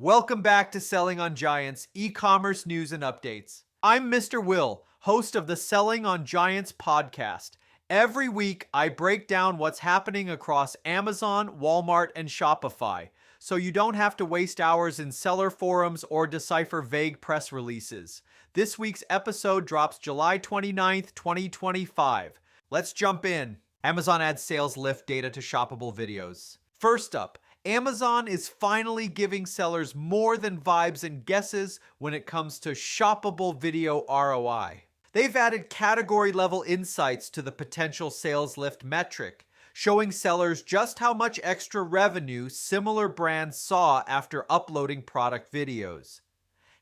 Welcome back to Selling on Giants e-commerce news and updates. I'm Mr. Will, host of the Selling on Giants podcast. Every week, I break down what's happening across Amazon, Walmart, and Shopify, so you don't have to waste hours in seller forums or decipher vague press releases. This week's episode drops July 29th, 2025. Let's jump in. Amazon adds sales lift data to shoppable videos. First up, Amazon is finally giving sellers more than vibes and guesses when it comes to shoppable video ROI. They've added category-level insights to the potential sales lift metric, showing sellers just how much extra revenue similar brands saw after uploading product videos.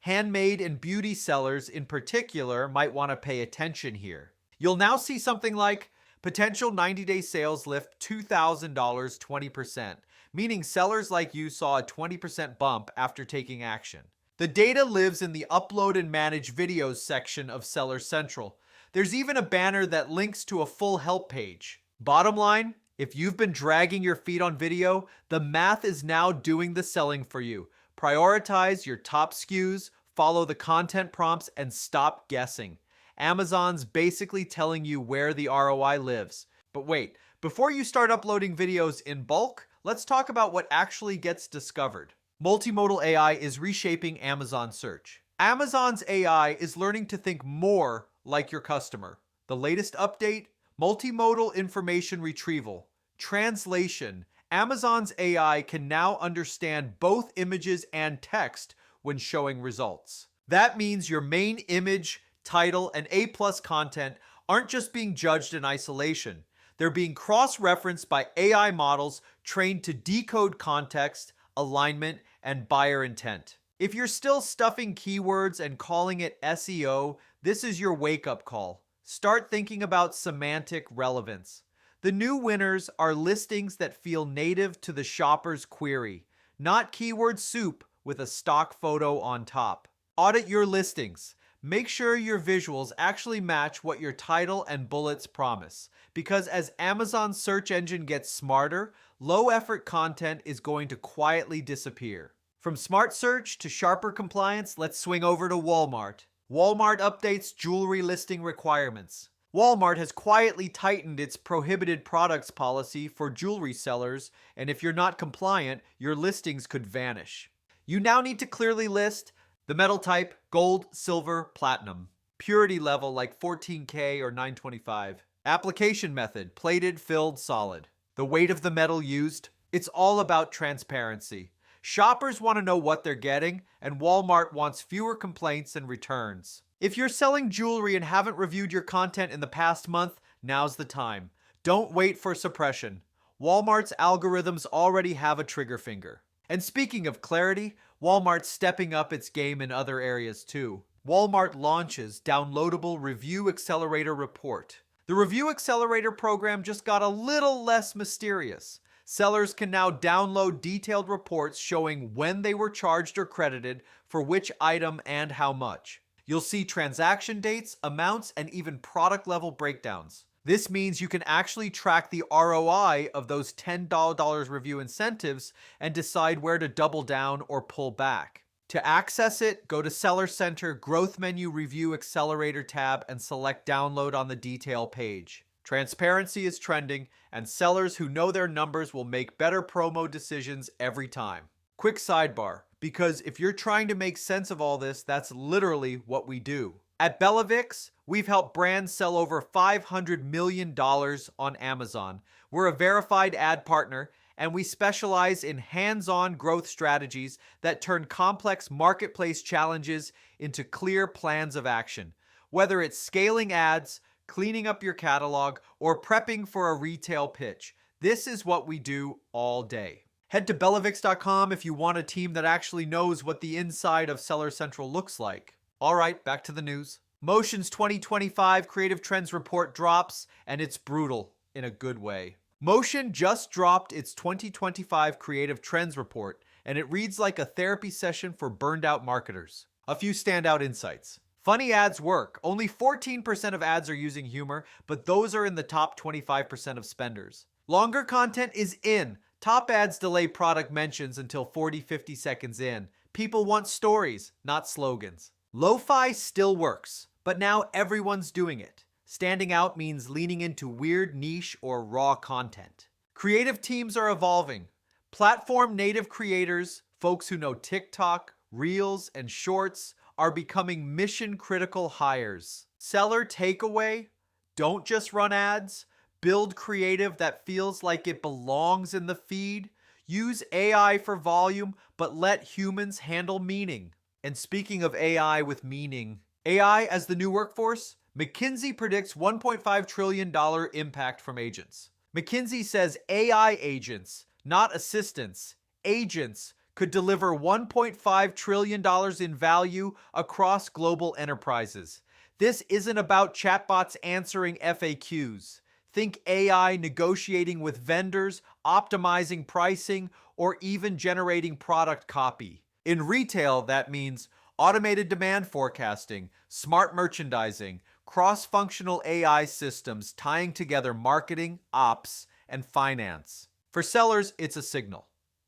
Handmade and beauty sellers in particular might want to pay attention here. You'll now see something like potential 90-day sales lift $2,000 20%. Meaning sellers like you saw a 20% bump after taking action. The data lives in the Upload and Manage Videos section of Seller Central. There's even a banner that links to a full help page. Bottom line, if you've been dragging your feet on video, the math is now doing the selling for you. Prioritize your top SKUs, follow the content prompts, and stop guessing. Amazon's basically telling you where the ROI lives. But wait, before you start uploading videos in bulk, let's talk about what actually gets discovered. Multimodal AI is reshaping Amazon search. Amazon's AI is learning to think more like your customer. The latest update? Multimodal information retrieval. Translation. Amazon's AI can now understand both images and text when showing results. That means your main image, title, and A+ content aren't just being judged in isolation. They're being cross-referenced by AI models trained to decode context, alignment, and buyer intent. If you're still stuffing keywords and calling it SEO, this is your wake-up call. Start thinking about semantic relevance. The new winners are listings that feel native to the shopper's query, not keyword soup with a stock photo on top. Audit your listings. Make sure your visuals actually match what your title and bullets promise, because as Amazon's search engine gets smarter, low-effort content is going to quietly disappear. From smart search to sharper compliance, let's swing over to Walmart. Walmart updates jewelry listing requirements. Walmart has quietly tightened its prohibited products policy for jewelry sellers, and if you're not compliant, your listings could vanish. You now need to clearly list the metal type, gold, silver, platinum. Purity level like 14K or 925. Application method, plated, filled, solid. The weight of the metal used. It's all about transparency. Shoppers want to know what they're getting, and Walmart wants fewer complaints and returns. If you're selling jewelry and haven't reviewed your content in the past month, now's the time. Don't wait for suppression. Walmart's algorithms already have a trigger finger. And speaking of clarity, Walmart's stepping up its game in other areas too. Walmart launches Downloadable Review Accelerator Report. The Review Accelerator program just got a little less mysterious. Sellers can now download detailed reports showing when they were charged or credited for which item and how much. You'll see transaction dates, amounts, and even product-level breakdowns. This means you can actually track the ROI of those $10 review incentives and decide where to double down or pull back. To access it, go to Seller Center, Growth Menu Review Accelerator tab, and select Download on the detail page. Transparency is trending, and sellers who know their numbers will make better promo decisions every time. Quick sidebar, because if you're trying to make sense of all this, that's literally what we do. At Bellavix, we've helped brands sell over $500 million on Amazon. We're a verified ad partner, and we specialize in hands-on growth strategies that turn complex marketplace challenges into clear plans of action. Whether it's scaling ads, cleaning up your catalog, or prepping for a retail pitch, this is what we do all day. Head to Bellavix.com if you want a team that actually knows what the inside of Seller Central looks like. All right, back to the news. Motion's 2025 Creative Trends Report drops, and it's brutal in a good way. Motion just dropped its 2025 Creative Trends Report, and it reads like a therapy session for burned-out marketers. A few standout insights. Funny ads work. Only 14% of ads are using humor, but those are in the top 25% of spenders. Longer content is in. Top ads delay product mentions until 40-50 seconds in. People want stories, not slogans. Lo-fi still works, but now everyone's doing it. Standing out means leaning into weird niche or raw content. Creative teams are evolving. Platform native creators, folks who know TikTok, Reels, and Shorts, are becoming mission-critical hires. Seller takeaway: don't just run ads. Build creative that feels like it belongs in the feed. Use AI for volume, but let humans handle meaning. And speaking of AI with meaning, AI as the new workforce, McKinsey predicts $1.5 trillion impact from agents. McKinsey says AI agents, not assistants, agents, could deliver $1.5 trillion in value across global enterprises. This isn't about chatbots answering FAQs. Think AI negotiating with vendors, optimizing pricing, or even generating product copy. In retail, that means automated demand forecasting, smart merchandising, cross-functional AI systems tying together marketing, ops, and finance. For sellers, it's a signal.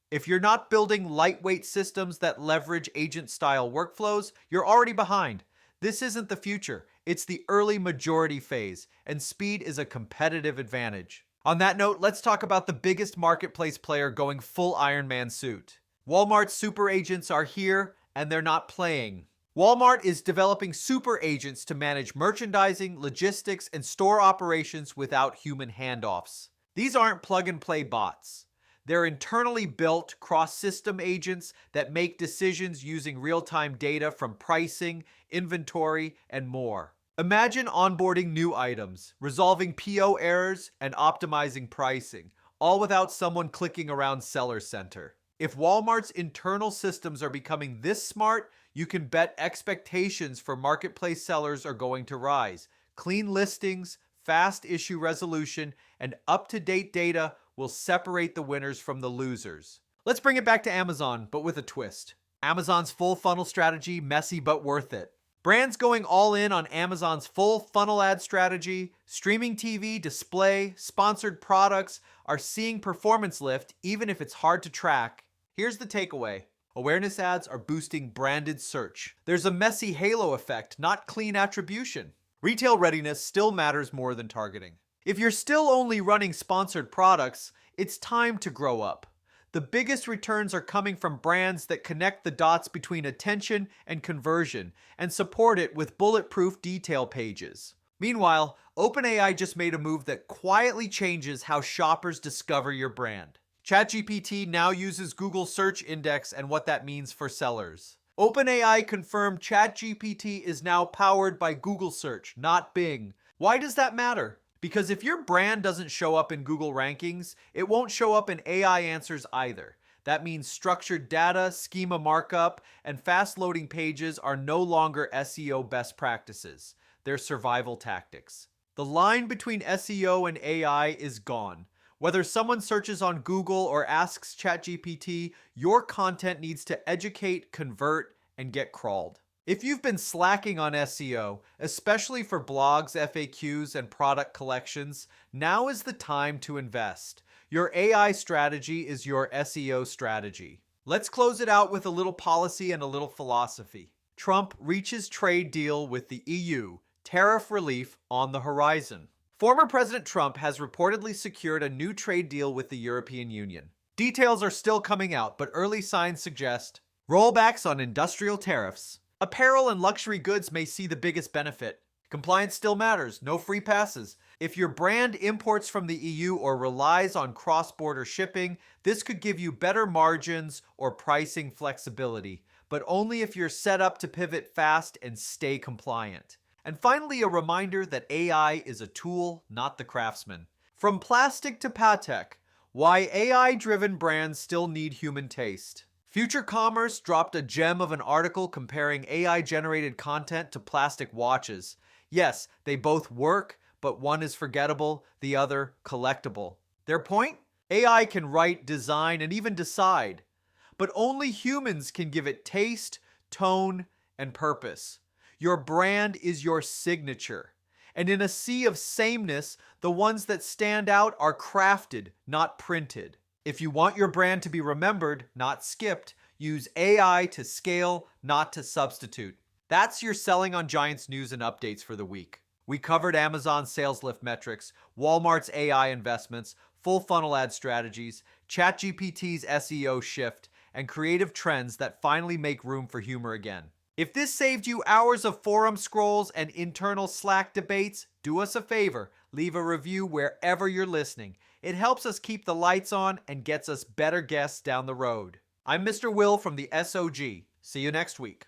If you're not building lightweight systems that leverage agent-style workflows, you're already behind. This isn't the future, it's the early majority phase, and speed is a competitive advantage. On that note, let's talk about the biggest marketplace player going full Iron Man suit. Walmart's super agents are here, and they're not playing. Walmart is developing super agents to manage merchandising, logistics, and store operations without human handoffs. These aren't plug-and-play bots. They're internally built cross-system agents that make decisions using real-time data from pricing, inventory, and more. Imagine onboarding new items, resolving PO errors, and optimizing pricing, all without someone clicking around Seller Center. If Walmart's internal systems are becoming this smart, you can bet expectations for marketplace sellers are going to rise. Clean listings, fast issue resolution, and up-to-date data will separate the winners from the losers. Let's bring it back to Amazon, but with a twist. Amazon's full funnel strategy, messy but worth it. Brands going all in on Amazon's full funnel ad strategy, streaming TV, display, sponsored products are seeing performance lift even if it's hard to track. Here's the takeaway. Awareness ads are boosting branded search. There's a messy halo effect, not clean attribution. Retail readiness still matters more than targeting. If you're still only running sponsored products, it's time to grow up. The biggest returns are coming from brands that connect the dots between attention and conversion and support it with bulletproof detail pages. Meanwhile, OpenAI just made a move that quietly changes how shoppers discover your brand. ChatGPT now uses Google Search Index and what that means for sellers. OpenAI confirmed ChatGPT is now powered by Google Search, not Bing. Why does that matter? Because if your brand doesn't show up in Google rankings, it won't show up in AI answers either. That means structured data, schema markup, and fast-loading pages are no longer SEO best practices. They're survival tactics. The line between SEO and AI is gone. Whether someone searches on Google or asks ChatGPT, your content needs to educate, convert, and get crawled. If you've been slacking on SEO, especially for blogs, FAQs, and product collections, now is the time to invest. Your AI strategy is your SEO strategy. Let's close it out with a little policy and a little philosophy. Trump reaches trade deal with the EU, tariff relief on the horizon. Former President Trump has reportedly secured a new trade deal with the European Union. Details are still coming out, but early signs suggest rollbacks on industrial tariffs. Apparel and luxury goods may see the biggest benefit. Compliance still matters, no free passes. If your brand imports from the EU or relies on cross-border shipping, this could give you better margins or pricing flexibility, but only if you're set up to pivot fast and stay compliant. And finally, a reminder that AI is a tool, not the craftsman. From plastic to Patek, why AI-driven brands still need human taste. Future Commerce dropped a gem of an article comparing AI-generated content to plastic watches. Yes, they both work, but one is forgettable, the other collectible. Their point? AI can write, design, and even decide. But only humans can give it taste, tone, and purpose. Your brand is your signature. And in a sea of sameness, the ones that stand out are crafted, not printed. If you want your brand to be remembered, not skipped, Use AI to scale, not to substitute. That's your Selling on Giants news and updates for the week. We covered Amazon's sales lift metrics, Walmart's AI investments, full funnel ad strategies, ChatGPT's SEO shift, and creative trends that finally make room for humor again. If this saved you hours of forum scrolls and internal Slack debates, do us a favor, leave a review wherever you're listening. It helps us keep the lights on and gets us better guests down the road. I'm Mr. Will from the SOG. See you next week.